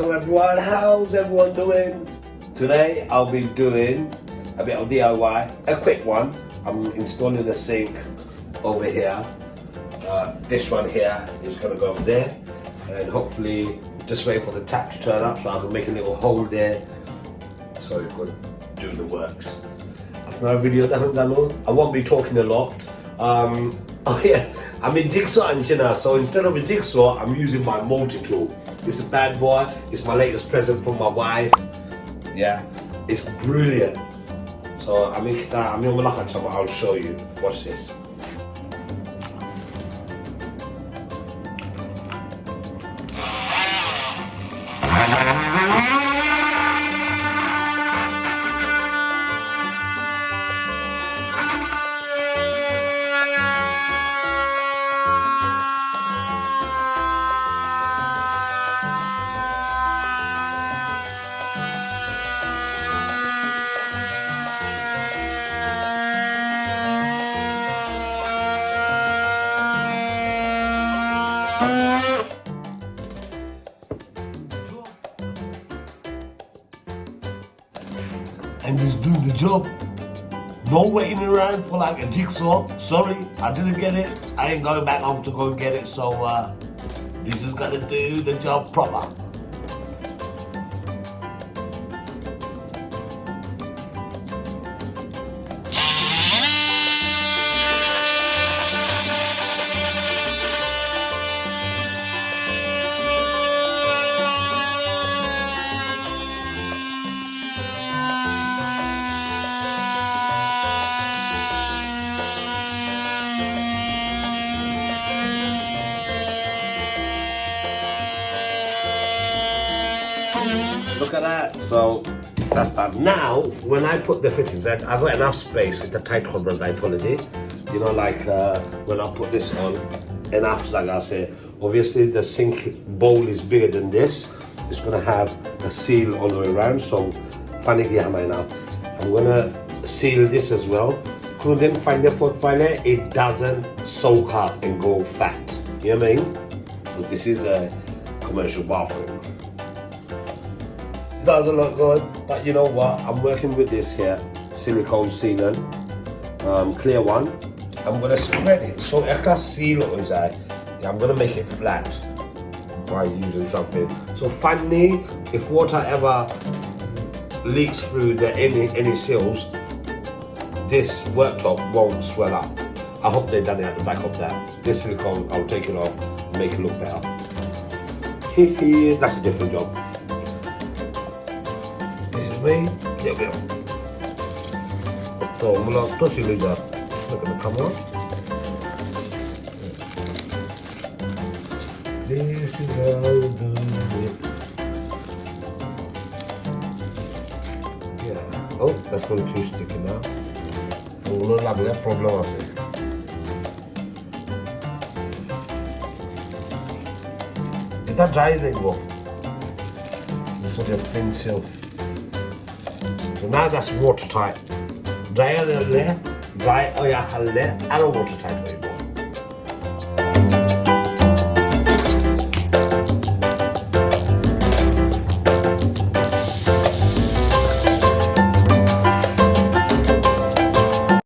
Assalamualikum everyone, how's everyone doing? Today I'll be doing a bit of DIY, a quick one. I'm installing a sink over here. This one here is going to go over there, and hopefully just wait for the tap to turn up so I can make a little hole there so it could do the works. That's my video. I won't be talking a lot. Oh yeah, I'm in jigsaw and China, so instead of a jigsaw I'm using my multi-tool. It's a bad boy. It's my latest present from my wife. Yeah, it's brilliant. So I'll show you. Watch this. And just do the job. No waiting around for like a jigsaw. Sorry, I didn't get it. I ain't going back home to go and get it. So this is gonna do the job proper. Look at that. So that's done. Now, when I put the fittings in, I've got enough space with the tight corner I put it in. You know, like when I put this on, enough, like I said. Obviously, the sink bowl is bigger than this. It's gonna have a seal all the way around. So, I'm gonna seal this as well. Couldn't find the foot file. It doesn't soak up and go flat. You know what I mean? So this is a commercial bathroom. Doesn't look good, but you know what? I'm working with this here silicone sealant, clear one. I'm gonna spread it so I can seal it inside. I'm gonna make it flat by using something. So finally, if water ever leaks through any seals, this worktop won't swell up. I hope they've done it at the back of that. This silicone, I'll take it off and make it look better. That's a different job. Me, little bit. So I'm gonna toss you later. Look at the camera. This is how we do it. Yeah. Oh, that's going too sticky now. Oh, no, that problem. It's a dry leg walk. This is a thin silk. So now that's watertight. Dry there, dry or watertight way more.